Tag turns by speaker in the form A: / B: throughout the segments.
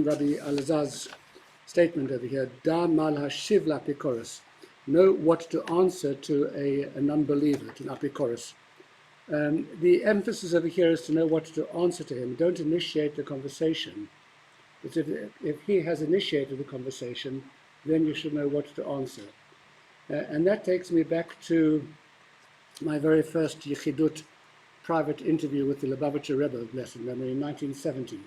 A: Rabbi Elazar's statement over here, Da mal hashiv l'apikoros, know what to answer to a non-believer, to an apikoros. The emphasis over here is to know what to answer to him. Don't initiate the conversation. But if he has initiated the conversation, then you should know what to answer. And that takes me back to my very first Yechidut private interview with the Lubavitcher Rebbe, blessed memory, in 1970.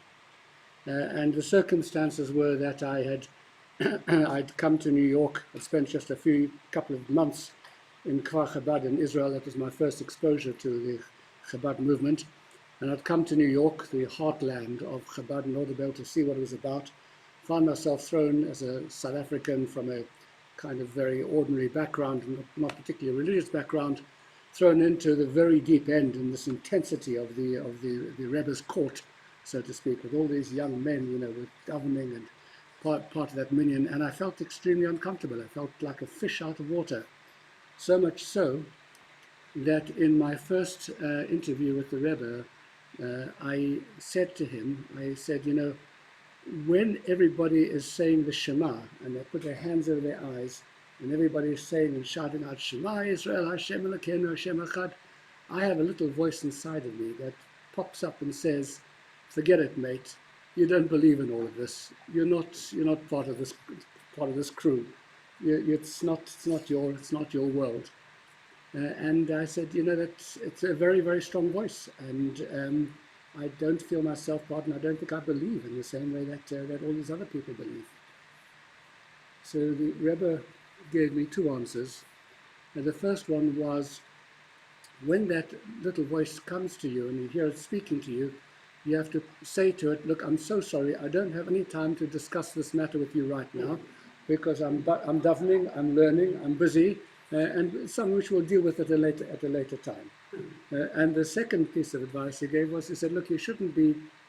A: And the circumstances were that I'd come to New York. I'd spent just couple of months in Kfar Chabad in Israel. That was my first exposure to the Chabad movement. And I'd come to New York, the heartland of Chabad, in order to be able to see what it was about. Found myself thrown as a South African from a kind of very ordinary background, not particularly religious background, thrown into the very deep end in this intensity of the Rebbe's court, so to speak, with all these young men, with governing and part of that minyan, and I felt extremely uncomfortable. I felt like a fish out of water. So much so that in my first interview with the Rebbe, I said to him, when everybody is saying the Shema, and they put their hands over their eyes, and everybody is saying and shouting out, Shema Israel, Hashem Elokeinu, Hashem Echad, I have a little voice inside of me that pops up and says, forget it, mate. You don't believe in all of this. You're not part of this crew. It's not your world. And I said, it's a very, very strong voice, and I don't feel myself part, and I don't think I believe in the same way that all these other people believe. So the Rebbe gave me two answers. And the first one was, when that little voice comes to you and you hear it speaking to you, you have to say to it, look, I'm so sorry, I don't have any time to discuss this matter with you right now, because I'm davening, I'm learning, I'm busy, and some which we'll deal with at a later time. And the second piece of advice he gave was, he said, look,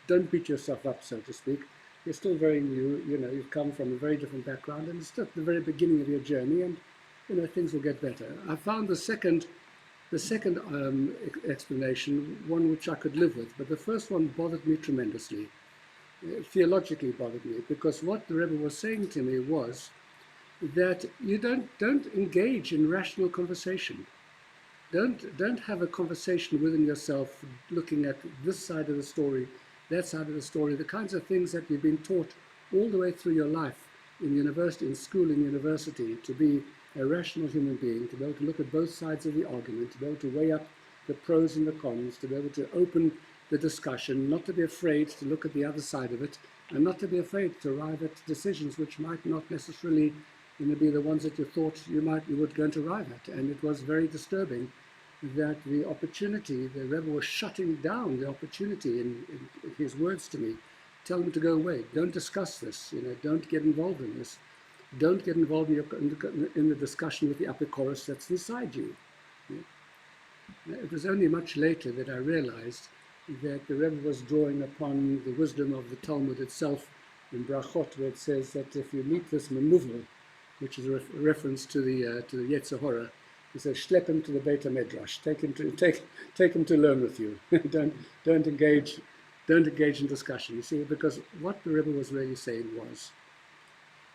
A: don't beat yourself up, so to speak. You're still very new, you've come from a very different background, and it's still at the very beginning of your journey, and things will get better. I found the second explanation one which I could live with, but the first one bothered me tremendously. Theologically bothered me, because what the Rebbe was saying to me was that you don't engage in rational conversation. Don't have a conversation within yourself looking at this side of the story, that side of the story, the kinds of things that you've been taught all the way through your life in university, in school, in university, to be a rational human being, to be able to look at both sides of the argument, to be able to weigh up the pros and the cons, to be able to open the discussion, not to be afraid to look at the other side of it, and not to be afraid to arrive at decisions which might not necessarily be the ones that you thought you were going to arrive at. And it was very disturbing that the opportunity, the Rebbe was shutting down the opportunity in his words to me. Tell them to go away. Don't discuss this. Don't get involved in this. Don't get involved in the discussion with the apikoros that's inside you. It was only much later that I realized that the Rebbe was drawing upon the wisdom of the Talmud itself in Brachot, where it says that if you meet this menuvel, which is a reference to the Yetzer Hara, he says, "Schlepp him to the Beit HaMidrash. Take him to learn with you. don't engage in discussion." You see, because what the Rebbe was really saying was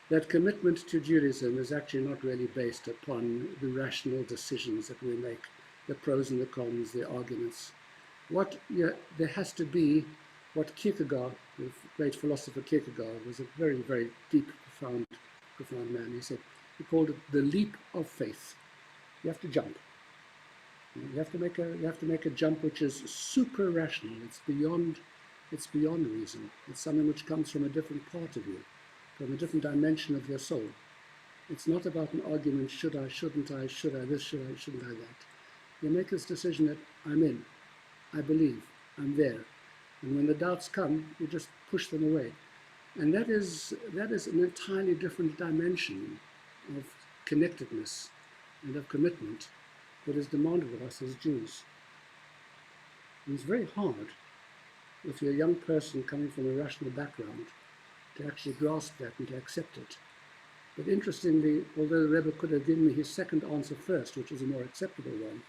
A: that commitment to Judaism is actually not really based upon the rational decisions that we make, the pros and the cons, the arguments. There has to be what Kierkegaard, the great philosopher Kierkegaard, was a very, very deep, profound man. He called it the leap of faith. You have to jump. You have to make a jump which is super rational. It's beyond reason. It's something which comes from a different part of you, from a different dimension of your soul. It's not about an argument, should I, shouldn't I, should I this, should I, shouldn't I that. You make this decision that I'm in, I believe, I'm there. And when the doubts come, you just push them away. And that is an entirely different dimension of connectedness and of commitment that is demanded of us as Jews. And it's very hard, if you're a young person coming from a rational background, to actually grasp that and to accept it. But interestingly, although the Rebbe could have given me his second answer first, which was a more acceptable one,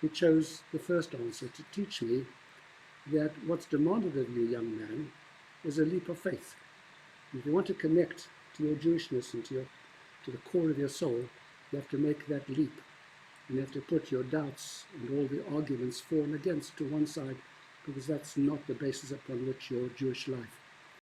A: he chose the first answer to teach me that what's demanded of you, young man, is a leap of faith. If you want to connect to your Jewishness and to the core of your soul, you have to make that leap. And you have to put your doubts and all the arguments for and against to one side, because that's not the basis upon which your Jewish life